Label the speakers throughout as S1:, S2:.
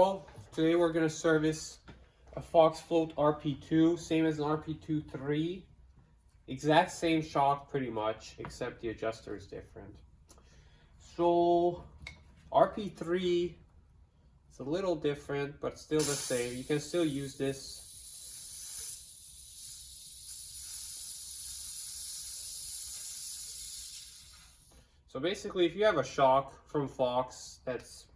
S1: Well, today we're going to service a Fox Float RP2, same as an RP23. Exact same shock pretty much, except the adjuster is different. So RP3 is a little different, but still the same. You can still use this. So basically, if you have a shock from Fox that's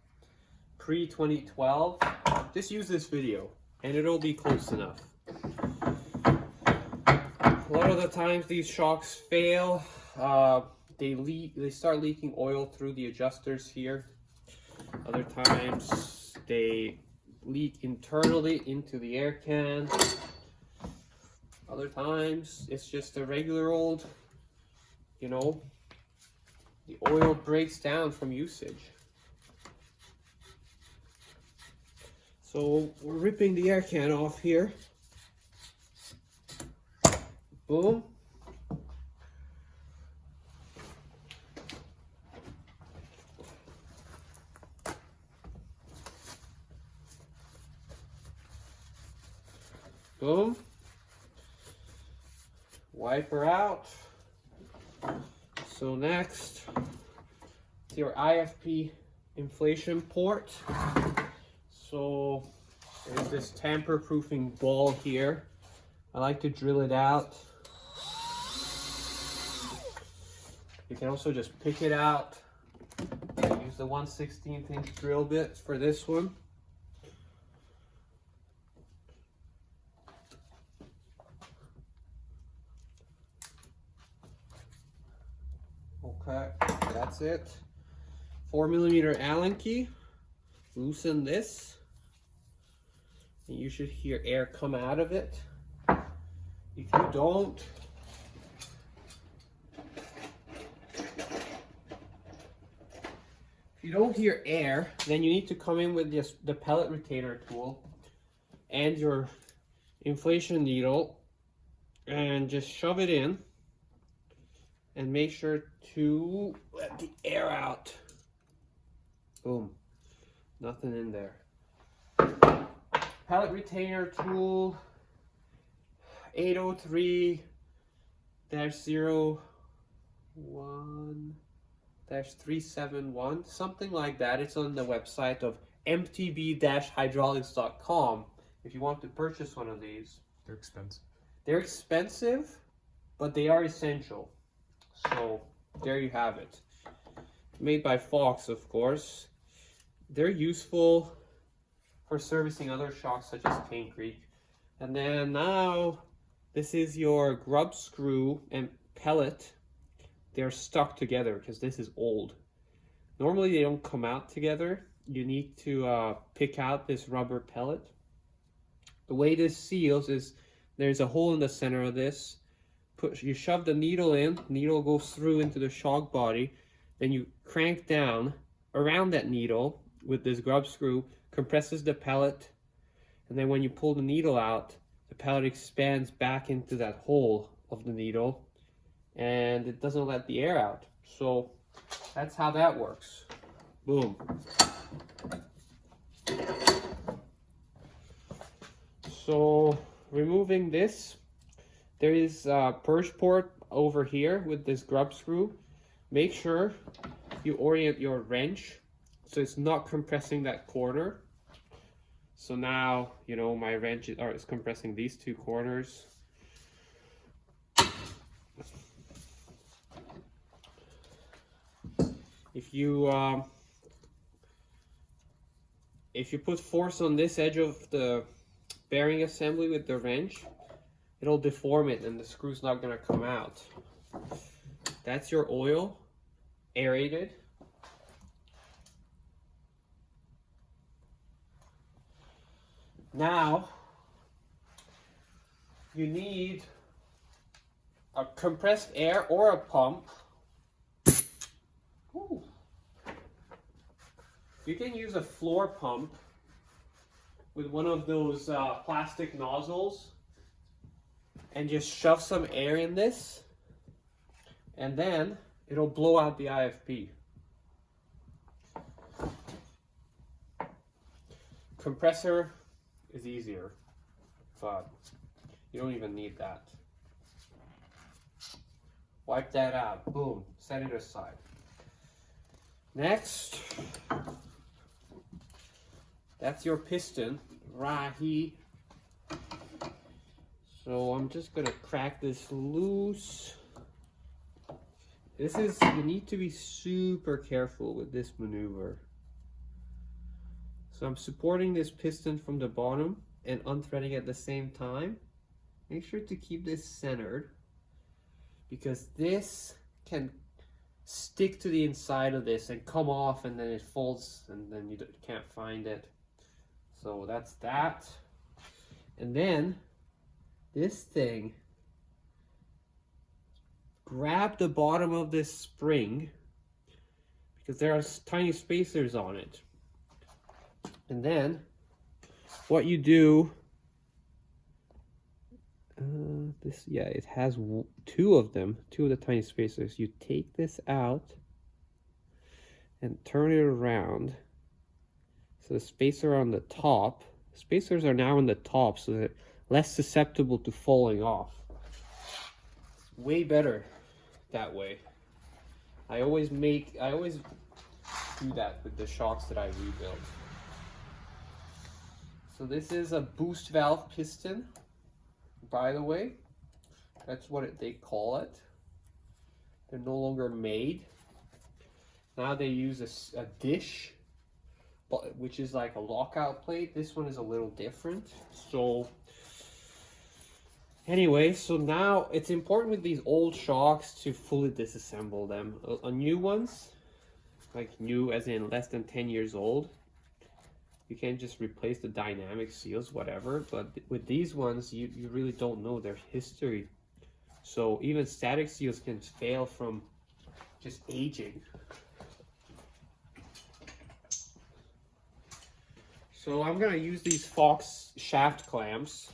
S1: pre-2012, just use this video and it'll be close enough. A lot of the times these shocks fail. They start leaking oil through the adjusters here. Other times they leak internally into the air can. Other times it's just a regular old, the oil breaks down from usage. So we're ripping the air can off here. Boom. Boom. Wipe her out. So next, your IFP inflation port. So there's this tamper-proofing ball here. I like to drill it out. You can also just pick it out. Use the 1/16 inch drill bit for this one. Okay, that's it. 4mm Allen key. Loosen this. And you should hear air come out of it. If you don't hear air, then you need to come in with the pellet retainer tool and your inflation needle and just shove it in and make sure to let the air out. Boom. Nothing in there. Pellet retainer tool 803-01-371, something like that. It's on the website of mtb-hydraulics.com if you want to purchase one of these.
S2: They're expensive.
S1: They're expensive, but they are essential. So there you have it. Made by Fox, of course. They're useful for servicing other shocks such as Cane Creek. And then now this is your grub screw and pellet. They're stuck together because this is old. Normally they don't come out together. You need to pick out this rubber pellet. The way this seals is there's a hole in the center of this. You shove the needle in, needle goes through into the shock body, then you crank down around that needle with this grub screw, compresses the pellet, and then when you pull the needle out, the pellet expands back into that hole of the needle, and it doesn't let the air out. So that's how that works. Boom. So removing this, there is a purge port over here with this grub screw. Make sure you orient your wrench so it's not compressing that corner. So now, my wrench is compressing these two corners. If you put force on this edge of the bearing assembly with the wrench, it'll deform it and the screw's not gonna come out. That's your oil, aerated. Now, you need a compressed air or a pump. Ooh. You can use a floor pump with one of those plastic nozzles and just shove some air in this, and then it'll blow out the IFP. compressor is easier, but you don't even need that. Wipe that out, boom, set it aside. Next, that's your piston, right here. So I'm just gonna crack this loose. You need to be super careful with this maneuver. So I'm supporting this piston from the bottom and unthreading at the same time. Make sure to keep this centered, because this can stick to the inside of this and come off, and then it folds and then you can't find it. So that's that. And then this thing, grab the bottom of this spring, because there are tiny spacers on it. And then what you do, it has two of the tiny spacers. You take this out and turn it around. So the spacer on the top, spacers are now on the top, so they're less susceptible to falling off. It's way better that way. I always do that with the shocks that I rebuild. So this is a boost valve piston, by the way. That's what they call it. They're no longer made. Now they use a dish, which is like a lockout plate. This one is a little different. So anyway, so now it's important with these old shocks to fully disassemble them. New ones, like new as in less than 10 years old, you can't just replace the dynamic seals, whatever. But with these ones, you really don't know their history. So even static seals can fail from just aging. So I'm gonna use these Fox shaft clamps.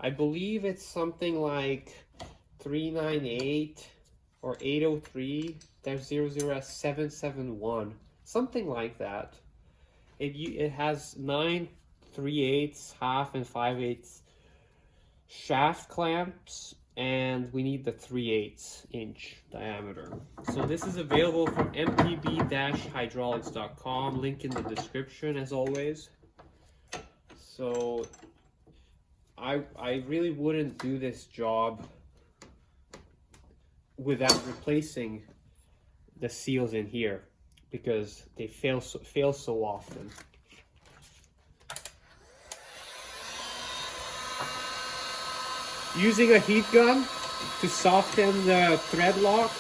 S1: I believe it's something like 398 or 803 00771, something like that. It has 9 3/8, half, and 5/8 shaft clamps, and we need the 3/8 inch diameter. So this is available from mtb-hydraulics.com. Link in the description as always. So I really wouldn't do this job without replacing the seals in here, because they fail so often. Using a heat gun to soften the thread lock.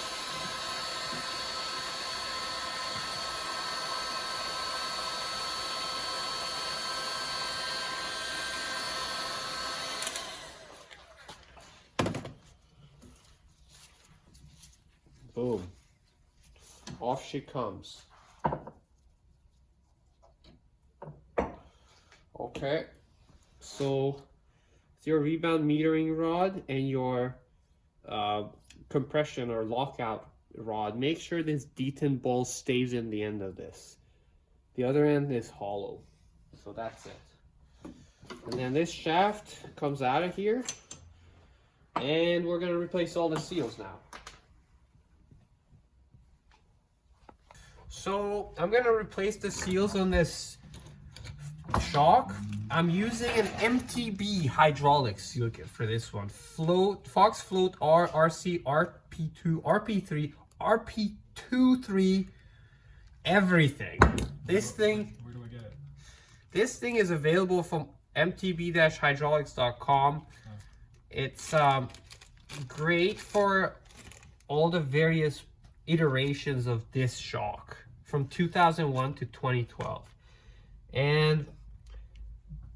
S1: Boom. Off she comes. Okay, so it's your rebound metering rod and your compression or lockout rod. Make sure this detent ball stays in the end of this. The other end is hollow. So that's it. And then this shaft comes out of here, and we're going to replace all the seals now. So I'm going to replace the seals on this shock. I'm using an MTB hydraulics seal kit for this one. Fox Float RC, RP2, RP3, RP23, everything. This thing, where do I get it? This thing is available from mtb-hydraulics.com. It's great for all the various iterations of this shock from 2001 to 2012. And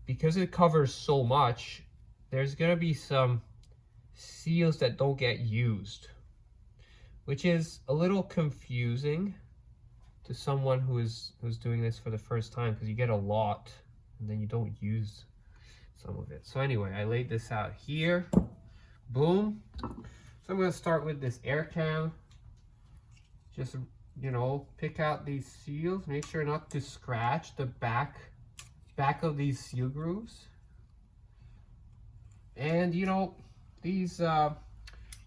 S1: because it covers so much, there's gonna be some seals that don't get used, which is a little confusing to someone who's doing this for the first time, because you get a lot and then you don't use some of it. So anyway, I laid this out here. Boom. So I'm gonna start with this air can. Just, you know, pick out these seals. Make sure not to scratch the back back of these seal grooves. And you know, these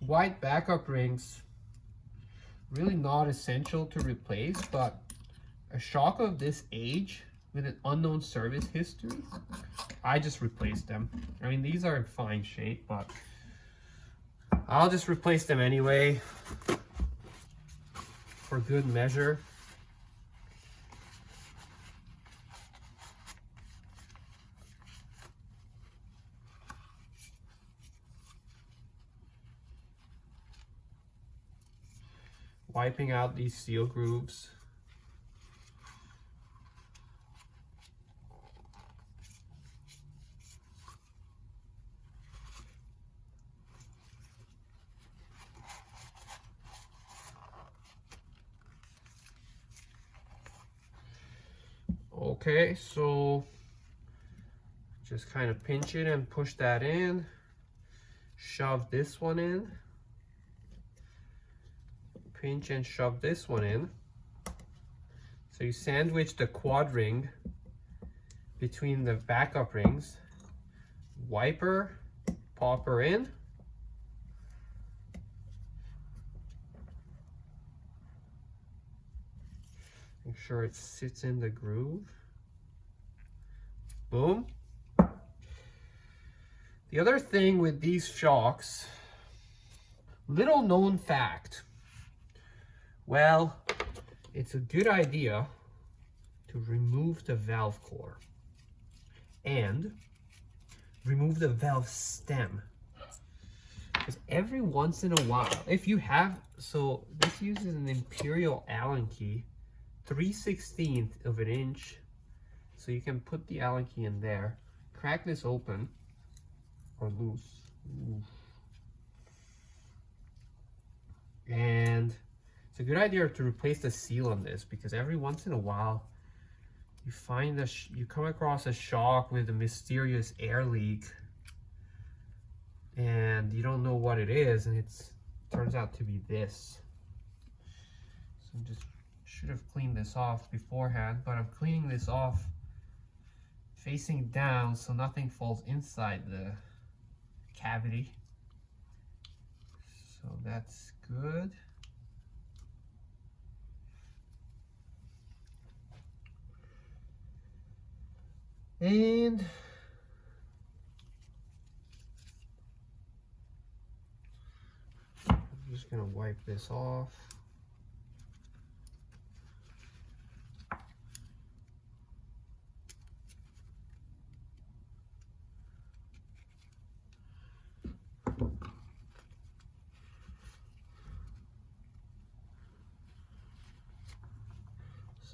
S1: white backup rings, really not essential to replace, but a shock of this age with an unknown service history, I just replaced them. I mean, these are in fine shape, but I'll just replace them anyway for good measure. Wiping out these seal grooves. Okay, so just kind of pinch it and push that in. Shove this one in. Pinch and shove this one in. So you sandwich the quad ring between the backup rings. Wiper, popper in. Make sure it sits in the groove. Boom. The other thing with these shocks, little known fact. Well, it's a good idea to remove the valve core and remove the valve stem. Because every once in a while, if you have, so this uses an Imperial Allen key, 3/16 of an inch. So you can put the Allen key in there, crack this open or loose. Ooh. And it's a good idea to replace the seal on this, because every once in a while you find you come across a shock with a mysterious air leak and you don't know what it is, and it turns out to be this. So I just should have cleaned this off beforehand, but I'm cleaning this off facing down so nothing falls inside the cavity. So that's good. And I'm just gonna wipe this off.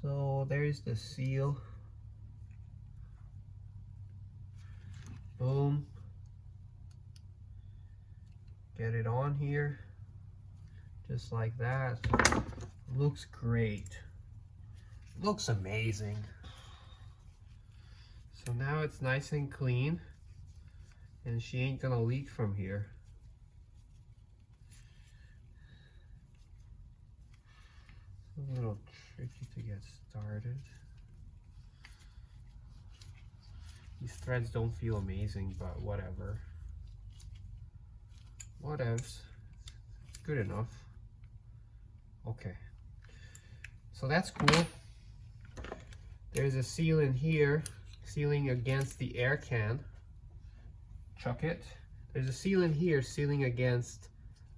S1: So there's the seal. Boom. Get it on here, just like that. Looks great. Looks amazing. So now it's nice and clean, and she ain't gonna leak from here. It's a little tricky to get started. These threads don't feel amazing, but whatever. Whatevs. Good enough. Okay. So that's cool. There's a seal in here, sealing against the air can. Chuck it. There's a seal in here, sealing against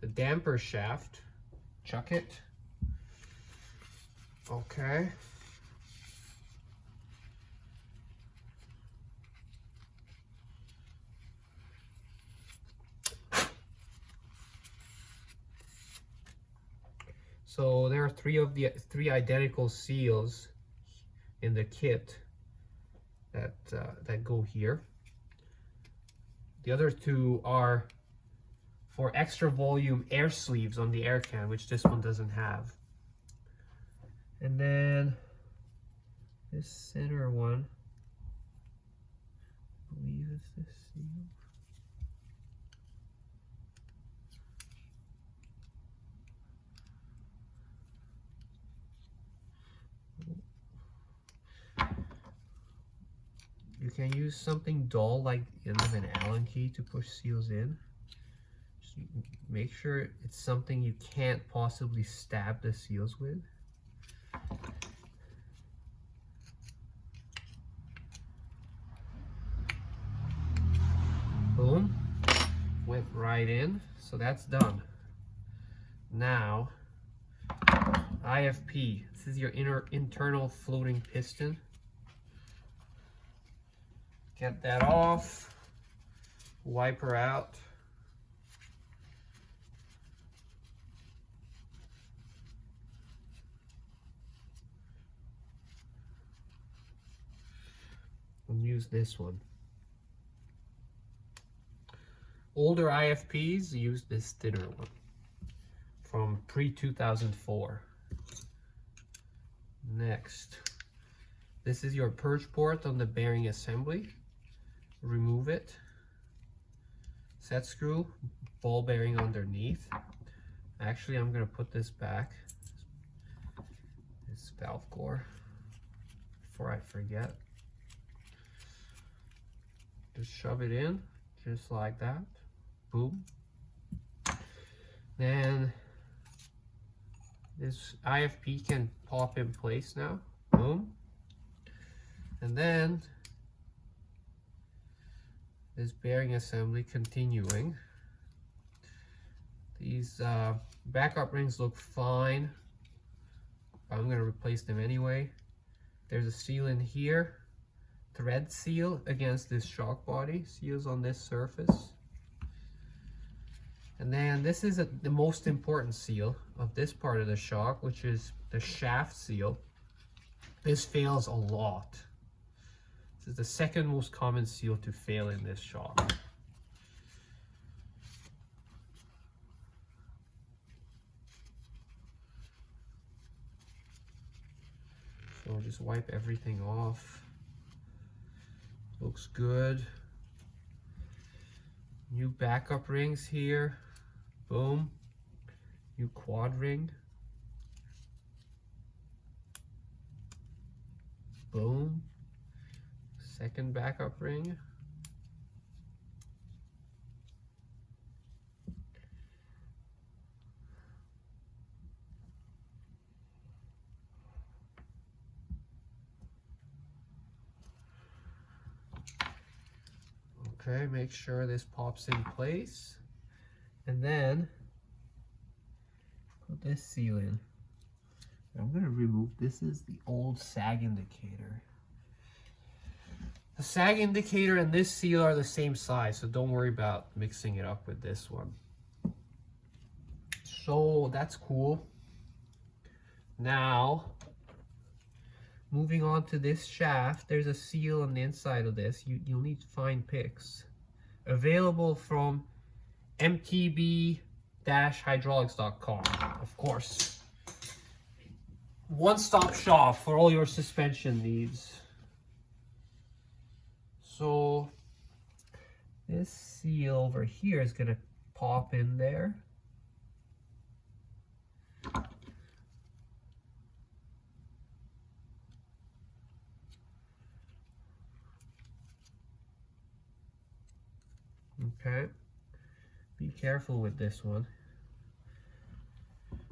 S1: the damper shaft. Chuck it. Okay. So there are three identical seals in the kit that go here. The other two are for extra volume air sleeves on the air can, which this one doesn't have. And then this center one, I believe it's this seal. can use something dull like the end of an Allen key to push seals in. Just make sure it's something you can't possibly stab the seals with. Boom, went right in, so that's done. Now, IFP, this is your internal floating piston. Get that off, wipe her out. And use this one. Older IFPs use this thinner one from pre-2004. Next, this is your purge port on the bearing assembly. Remove it. Set screw, ball bearing underneath. Actually, I'm gonna put this back, this valve core, before I forget. Just shove it in, just like that. Boom. Then this IFP can pop in place now. Boom. And then this bearing assembly continuing. These backup rings look fine. I'm going to replace them anyway. There's a seal in here. Thread seal against this shock body. Seals on this surface. And then this is the most important seal of this part of the shock, which is the shaft seal. This fails a lot. This is the second most common seal to fail in this shock. So just wipe everything off. Looks good. New backup rings here. Boom. New quad ring. Boom. Second backup ring. Okay, make sure this pops in place. And then put this seal in. I'm going to remove, this is the old sag indicator. The sag indicator and this seal are the same size, so don't worry about mixing it up with this one. So that's cool. Now, moving on to this shaft, there's a seal on the inside of this. You'll need to find picks. Available from mtb-hydraulics.com, of course. One-stop shop for all your suspension needs. So this seal over here is going to pop in there. Okay, be careful with this one.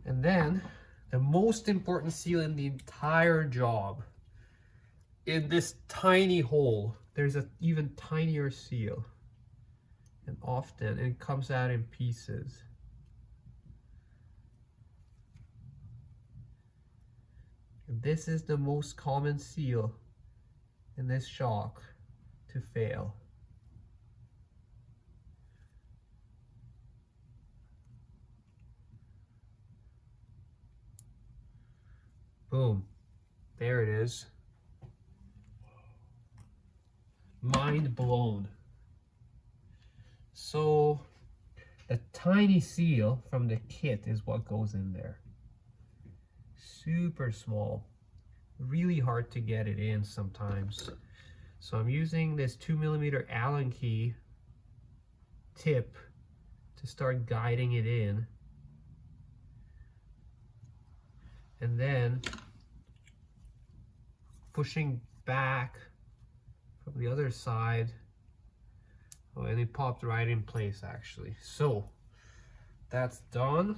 S1: And then the most important seal in the entire job, in this tiny hole, there's an even tinier seal, and often it comes out in pieces. And this is the most common seal in this shock to fail. Boom. There it is. Mind blown. So the tiny seal from the kit is what goes in there. Super small. Really hard to get it in sometimes. So I'm using this 2mm Allen key tip to start guiding it in. And then pushing back from the other side. Oh, and it popped right in place actually. So that's done.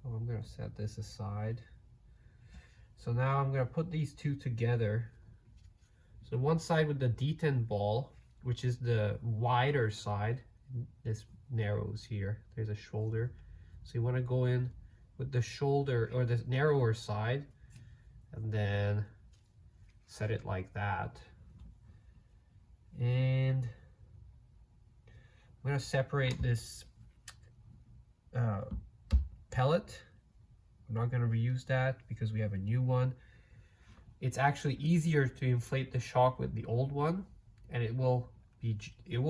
S1: So I'm gonna set this aside. So now I'm gonna put these two together. So one side with the detent ball, which is the wider side. This narrows here. There's a shoulder. So you want to go in with the shoulder or the narrower side and then set it like that. And I'm going to separate this pellet. I'm not going to reuse that because we have a new one. It's actually easier to inflate the shock with the old one, and it will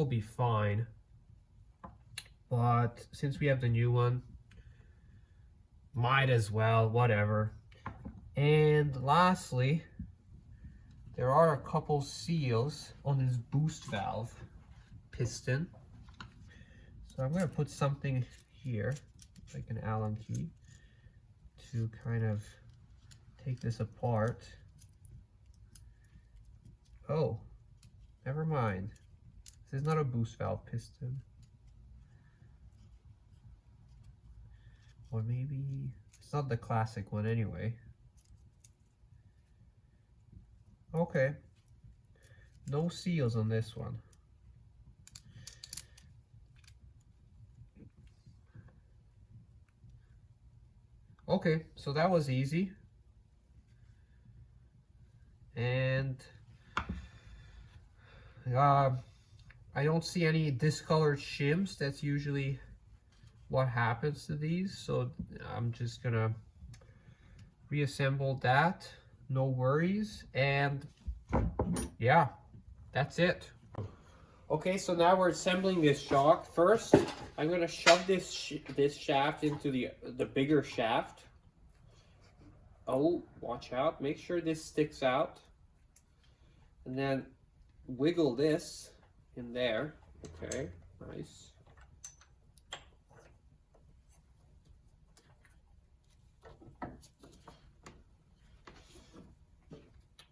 S1: be fine. But since we have the new one, might as well, whatever. And lastly, there are a couple seals on this boost valve piston. So I'm going to put something here, like an Allen key, to kind of take this apart. Oh, never mind. This is not a boost valve piston. Or maybe it's not the classic one anyway. Okay. No seals on this one. Okay, so that was easy. And I don't see any discolored shims. That's usually what happens to these. So I'm just gonna reassemble that. No worries. And yeah, that's it. Okay, so now we're assembling this shock. First, I'm gonna shove this shaft into the bigger shaft. Oh, watch out! Make sure this sticks out, and then wiggle this in there. Okay, nice.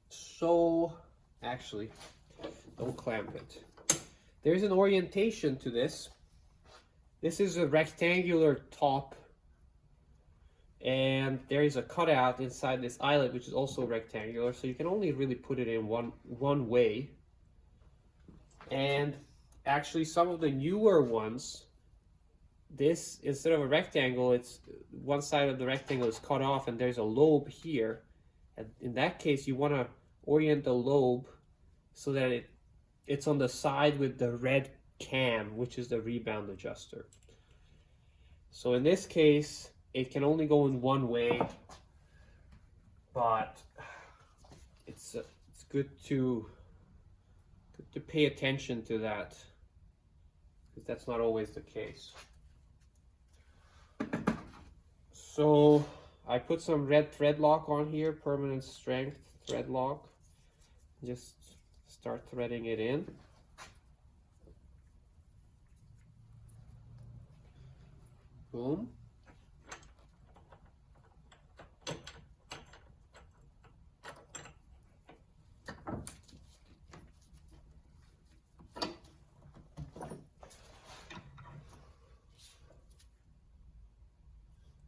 S1: So, actually, don't clamp it. There's an orientation to this. This is a rectangular top, and there is a cutout inside this eyelet, which is also rectangular, so you can only really put it in one way. And actually, some of the newer ones, this, instead of a rectangle, it's one side of the rectangle is cut off, and there's a lobe here. And in that case, you want to orient the lobe so that it's on the side with the red cam, which is the rebound adjuster. So in this case, it can only go in one way, but it's good to pay attention to that, because that's not always the case. So I put some red thread lock on here, permanent strength thread lock. Just start threading it in. Boom.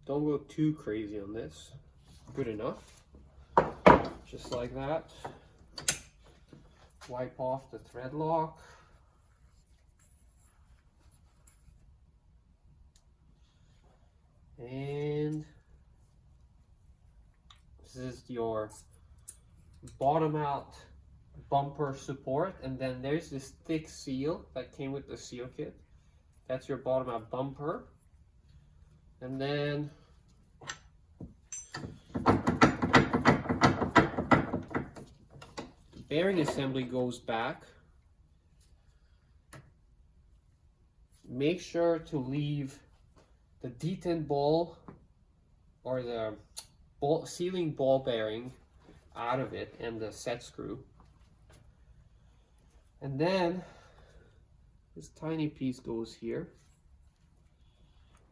S1: Don't go too crazy on this. Good enough. Just like that. Wipe off the thread lock. And this is your bottom out bumper support, and then there's this thick seal that came with the seal kit. That's your bottom out bumper. And then the bearing assembly goes back. Make sure to leave the detent ball or the sealing ball bearing out of it, and the set screw. And then this tiny piece goes here.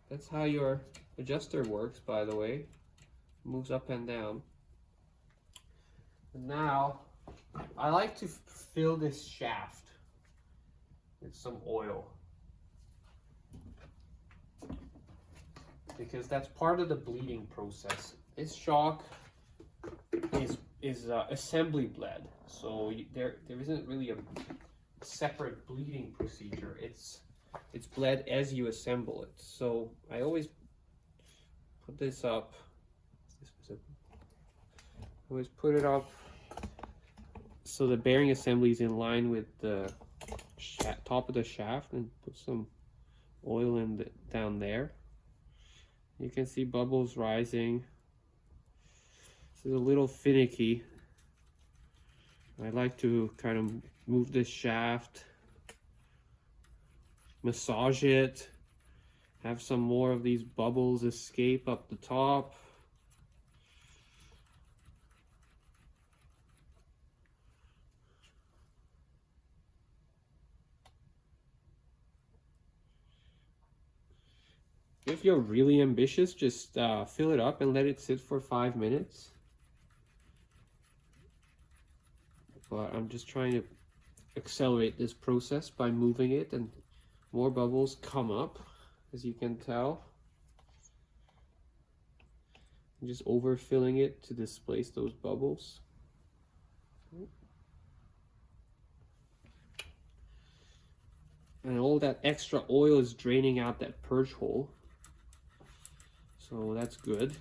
S1: That's how your adjuster works, by the way. Moves up and down. And now I like to fill this shaft with some oil, because that's part of the bleeding process. This shock is assembly bled, so there isn't really a separate bleeding procedure. It's bled as you assemble it. So I always put this up. Always put it up so the bearing assembly is in line with the top of the shaft, and put some oil in down there. You can see bubbles rising. This is a little finicky. I like to kind of move this shaft, massage it, have some more of these bubbles escape up the top. If you're really ambitious, just fill it up and let it sit for 5 minutes. But I'm just trying to accelerate this process by moving it, and more bubbles come up, as you can tell. I'm just overfilling it to displace those bubbles. And all that extra oil is draining out that purge hole. So that's good.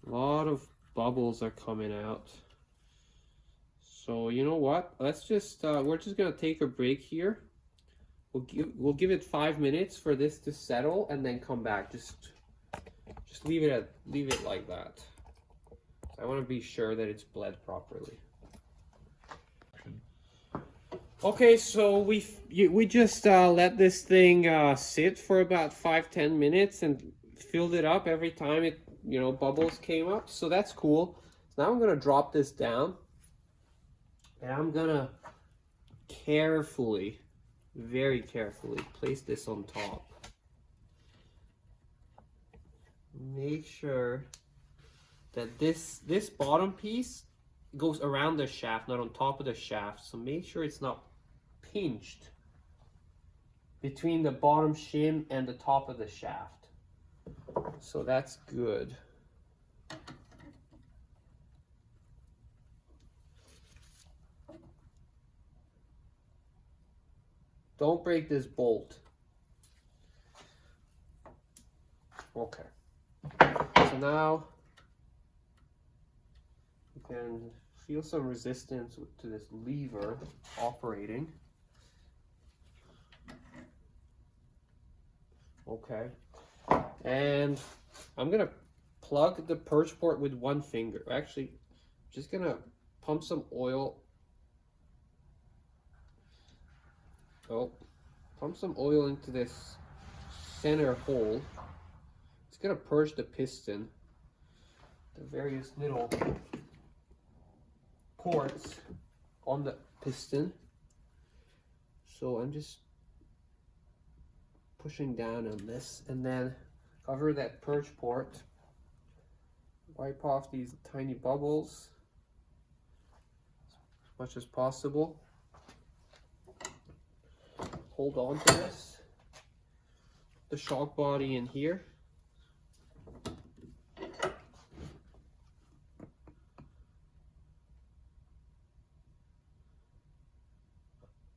S1: A lot of bubbles are coming out. So you know what? Let's just we're just gonna take a break here. We'll give it 5 minutes for this to settle, and then come back. Just leave it like that. So I want to be sure that it's bled properly. Okay, so we just let this thing sit for about 5-10 minutes and filled it up every time it bubbles came up. So that's cool. So now I'm gonna drop this down, and I'm gonna carefully, very carefully, place this on top. Make sure that this bottom piece goes around the shaft, not on top of the shaft. So make sure it's not pinched between the bottom shim and the top of the shaft. So that's good. Don't break this bolt. Okay. So now you can feel some resistance to this lever operating. Okay. And I'm gonna plug the purge port with one finger. Actually, just gonna pump some oil. Pump some oil into this center hole. It's gonna purge the piston, the various little ports on the piston. So I'm just pushing down on this, and then cover that purge port. Wipe off these tiny bubbles as much as possible. Hold on to this, the shock body in here.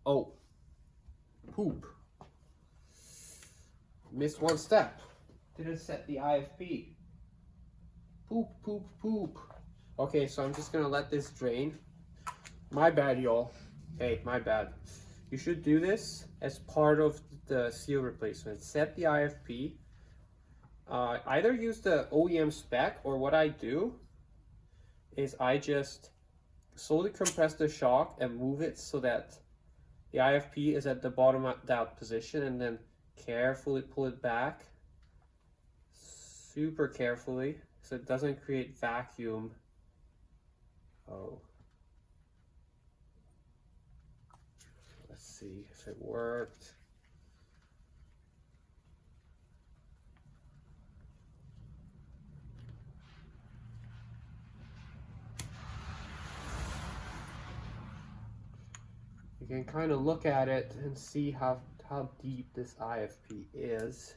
S1: Oh, poop. Missed one step. Didn't set the IFP. Poop, poop, poop. Okay, so I'm just gonna let this drain. My bad, y'all. Hey, my bad. You should do this as part of the seal replacement. Set the IFP. Either use the OEM spec, or what I do is I just slowly compress the shock and move it so that the IFP is at the bottomed out position, and then carefully pull it back, super carefully, so it doesn't create vacuum. Oh. Let's see if it worked. can kind of look at it and see how deep this IFP is.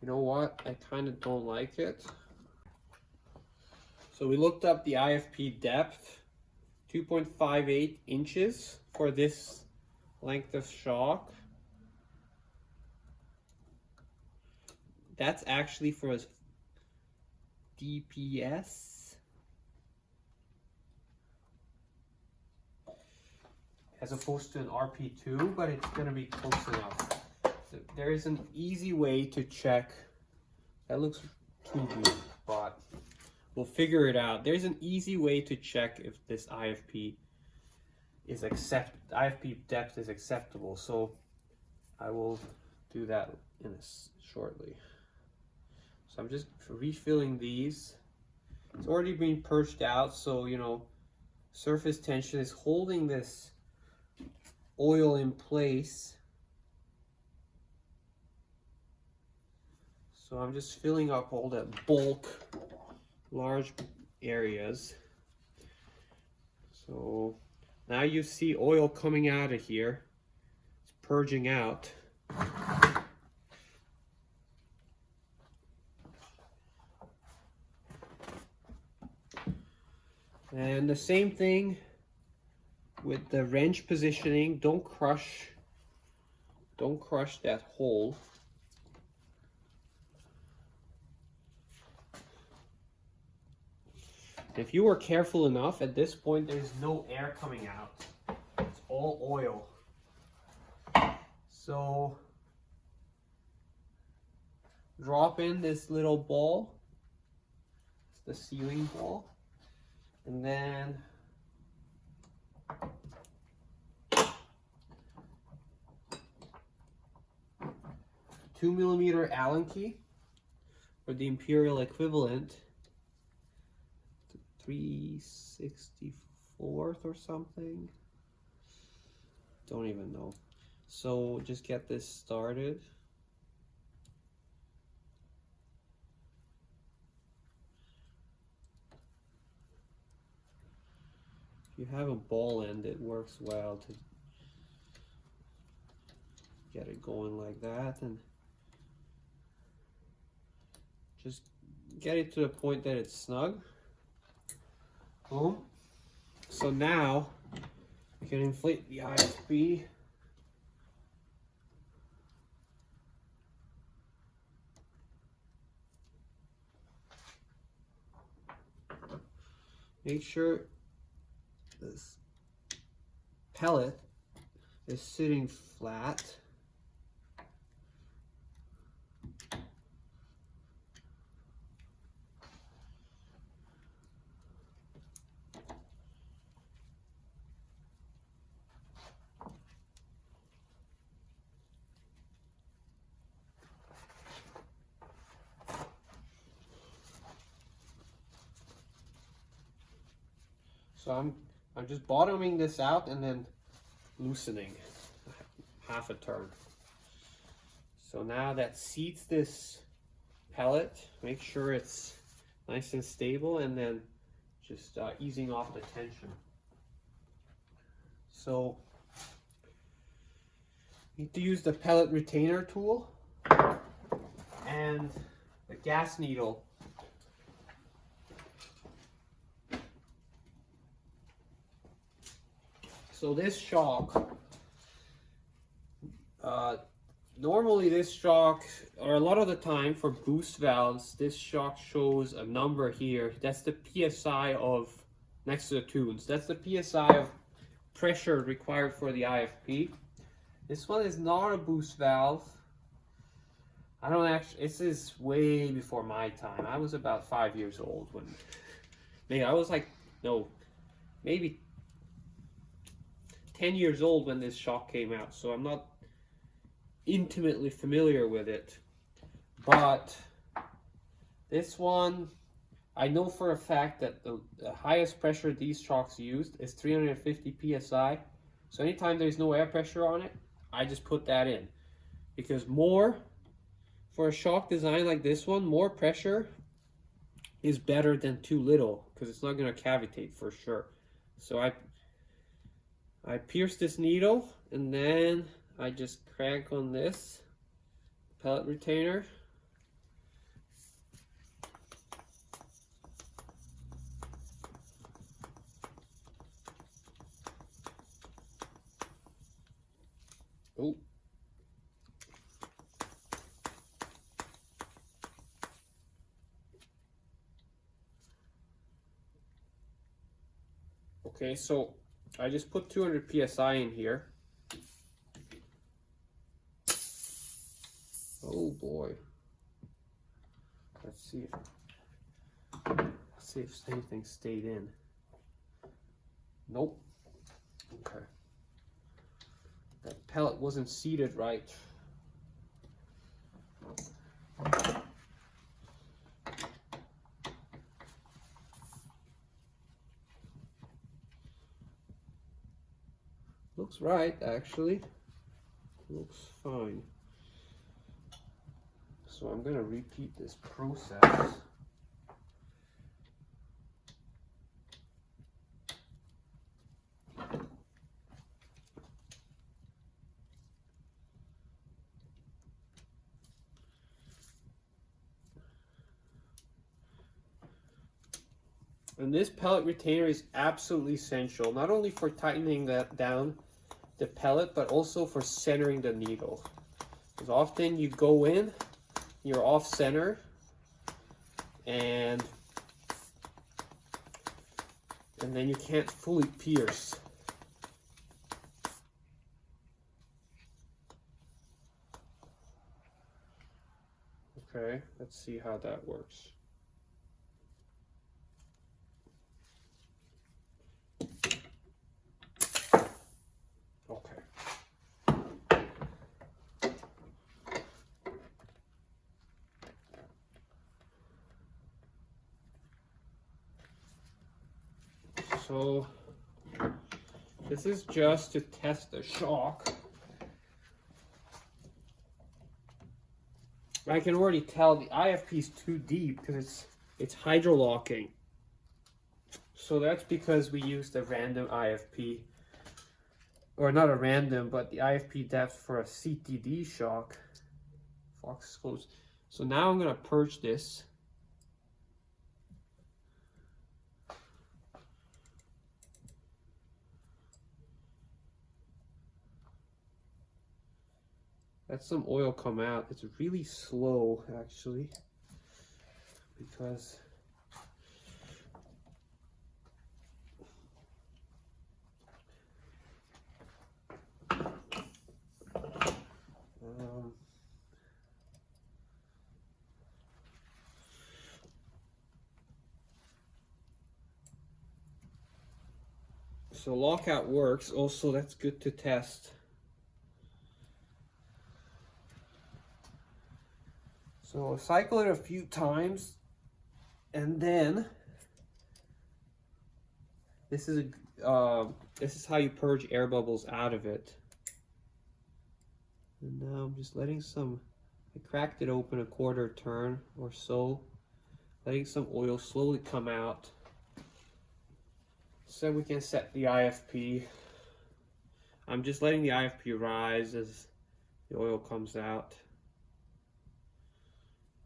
S1: You know what? I kind of don't like it. So we looked up the IFP depth, 2.58 inches for this length of shock. That's actually for a DPS. As opposed to an RP2, but it's going to be close enough. There is an easy way to check. That looks too big, but we'll figure it out. There's an easy way to check if this IFP is IFP depth is acceptable. So I will do that in shortly. So I'm just refilling these. It's already been purged out, so you know, surface tension is holding this oil in place. So I'm just filling up all that bulk, large areas. So now you see oil coming out of here. It's purging out. And the same thing with the wrench positioning. Don't crush that hole. If you were careful enough, at this point there's no air coming out. It's all oil. So drop in this little ball. It's the sealing ball. And then a 2mm Allen key, or the imperial equivalent, 3/64 or something. Don't even know. So just get this started. If you have a ball end, it works well to get it going like that, and just get it to the point that it's snug. Boom. So now we can inflate the IFB. Make sure this pellet is sitting flat. So I'm just bottoming this out and then loosening half a turn. So now that seats this pellet, make sure it's nice and stable, and then just easing off the tension. So you need to use the pellet retainer tool and the gas needle. So this shock, normally this shock, or a lot of the time for boost valves, this shock shows a number here. That's the PSI of, next to the tunes, that's the PSI of pressure required for the IFP. This one is not a boost valve. I don't actually, this is way before my time. I was about 5 years old when, maybe I was like, no, maybe 10 years old when this shock came out, so I'm not intimately familiar with it. But this one, I know for a fact that the highest pressure these shocks used is 350 psi. So anytime there's no air pressure on it, I just put that in. Because more, for a shock design like this one, more pressure is better than too little, because it's not going to cavitate for sure. So I pierce this needle and then I just crank on this pellet retainer. Oh. Okay, so I just put 200 psi in here. Oh boy. Let's see if anything stayed in. Nope. Okay. That pellet wasn't seated right. Looks right, actually. Looks fine. So I'm going to repeat this process. And this pellet retainer is absolutely essential, not only for tightening that down the pellet, but also for centering the needle. Because often you go in, you're off center, and then you can't fully pierce. Okay, let's see how that works. Okay. So this is just to test the shock. I can already tell the IFP is too deep because it's hydrolocking. So that's because we used a random IFP, or not a random, but the IFP depth for a CTD shock. Fox is closed. So now I'm going to purge this. Let some oil come out. It's really slow, actually, because so lockout works. Also, that's good to test. So cycle it a few times, and then this is how you purge air bubbles out of it. And now I'm just letting some. I cracked it open a quarter turn or so, letting some oil slowly come out, so we can set the IFP. I'm just letting the IFP rise as the oil comes out.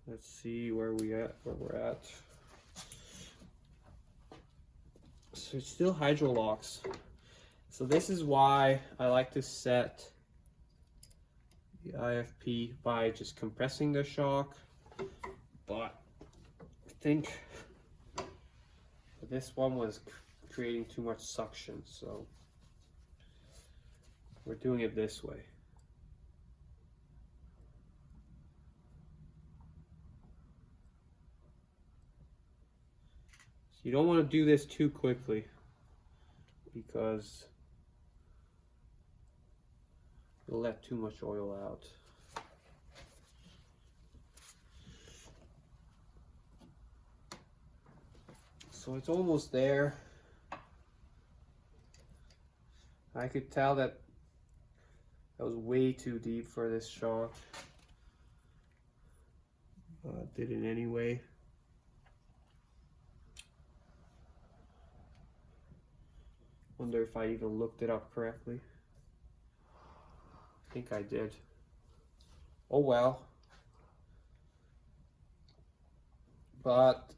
S1: Let's see where we're at. So it still hydrolocks. So this is why I like to set the IFP by just compressing the shock. But I think this one was creating too much suction, so we're doing it this way. You don't want to do this too quickly because you'll let too much oil out. So it's almost there. I could tell that was way too deep for this shock. Did it anyway. Wonder if I even looked it up correctly. I think I did. Oh well. But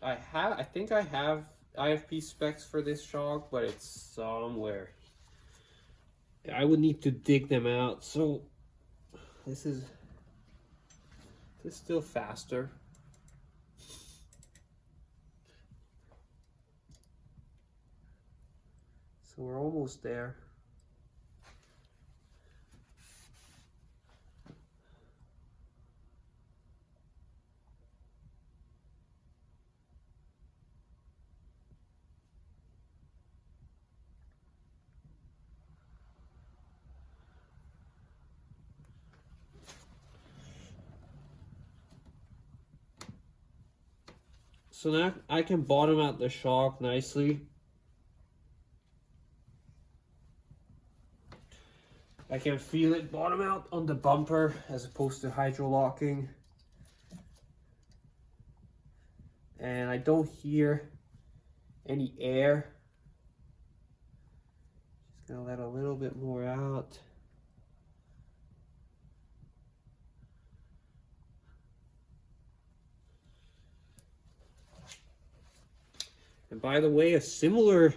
S1: I think I have IFP specs for this shock, but it's somewhere. I would need to dig them out. So this is still faster. So we're almost there. So now I can bottom out the shock nicely. I can feel it bottom out on the bumper as opposed to hydro locking. And I don't hear any air. Just gonna let a little bit more out. And by the way, a similar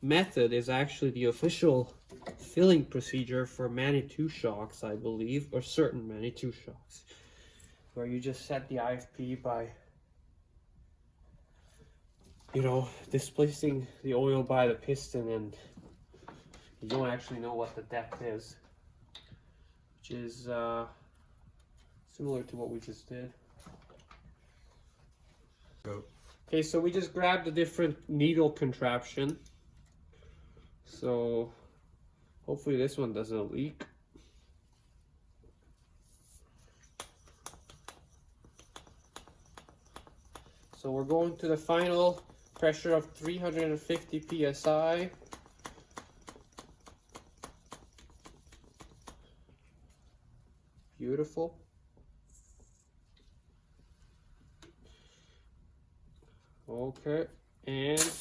S1: method is actually the official filling procedure for Manitou shocks, I believe, or certain Manitou shocks, where you just set the IFP by, you know, displacing the oil by the piston, and you don't actually know what the depth is, which is similar to what we just did. Okay, so we just grabbed a different needle contraption. So hopefully this one doesn't leak. So we're going to the final pressure of 350 psi. Beautiful. Okay, and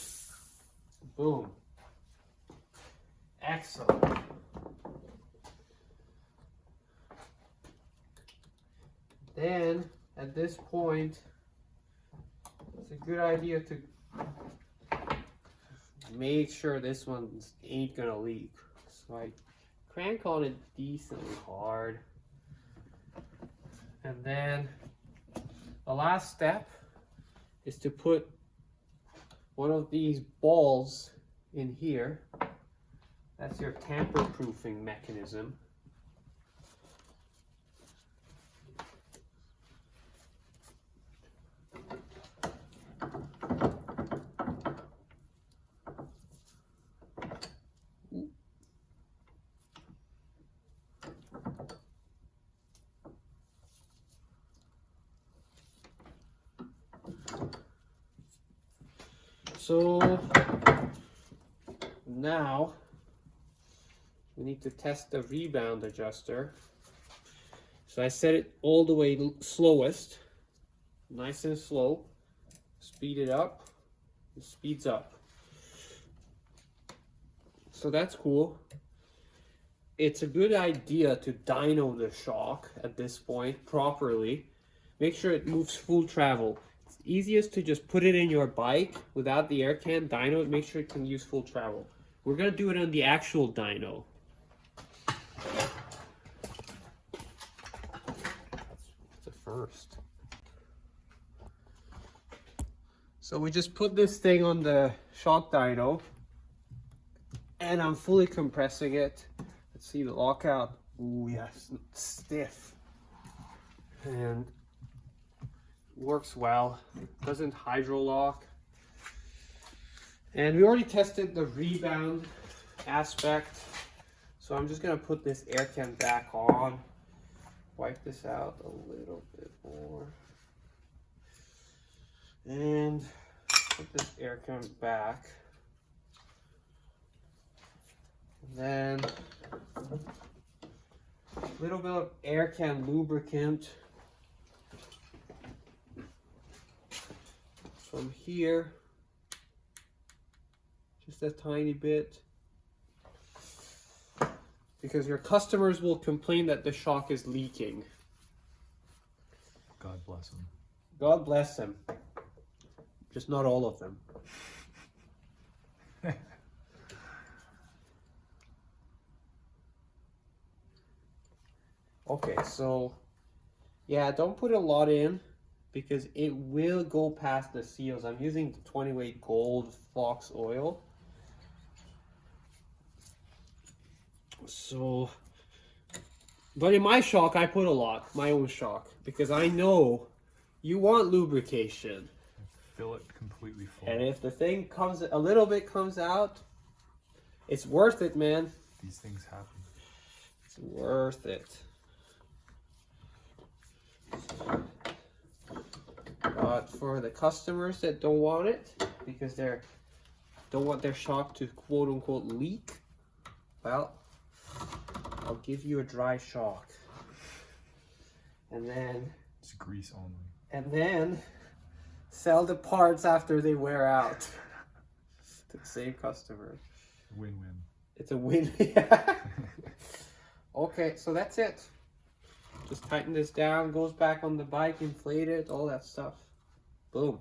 S1: boom. Excellent. Then at this point, it's a good idea to make sure this one ain't gonna leak. So I crank on it decently hard. And then the last step is to put one of these balls in here. That's your tamper-proofing mechanism. So now we need to test the rebound adjuster. So I set it all the way slowest, nice and slow. Speed it up, it speeds up. So that's cool. It's a good idea to dyno the shock at this point properly. Make sure it moves full travel. It's easiest to just put it in your bike without the air can, dyno it, make sure it can use full travel. We're gonna do it on the actual dyno. That's a first. So we just put this thing on the shock dyno, and I'm fully compressing it. Let's see the lockout. Ooh, yes, stiff. And works well. Doesn't hydro lock. And we already tested the rebound aspect. So I'm just gonna put this air can back on. Wipe this out a little bit more. And put this air can back. Then a little bit of air can lubricant from here just a tiny bit. Because your customers will complain that the shock is leaking.
S2: God bless them.
S1: God bless them. Just not all of them. Okay, so yeah, don't put a lot in because it will go past the seals. I'm using the 20 weight gold Fox oil. So, but in my shock, I put a lot, my own shock, because I know you want lubrication.
S2: Fill it completely full.
S1: And if the thing comes, a little bit comes out, it's worth it, man.
S2: These things happen.
S1: It's worth it. But for the customers that don't want it, because they don't want their shock to quote unquote leak, well, I'll give you a dry shock. And then
S2: It's grease only.
S1: and then sell the parts after they wear out to the same customer.
S2: Win-win.
S1: It's a win. Okay, so that's it. Just tighten this down, goes back on the bike, inflate it, all that stuff. Boom.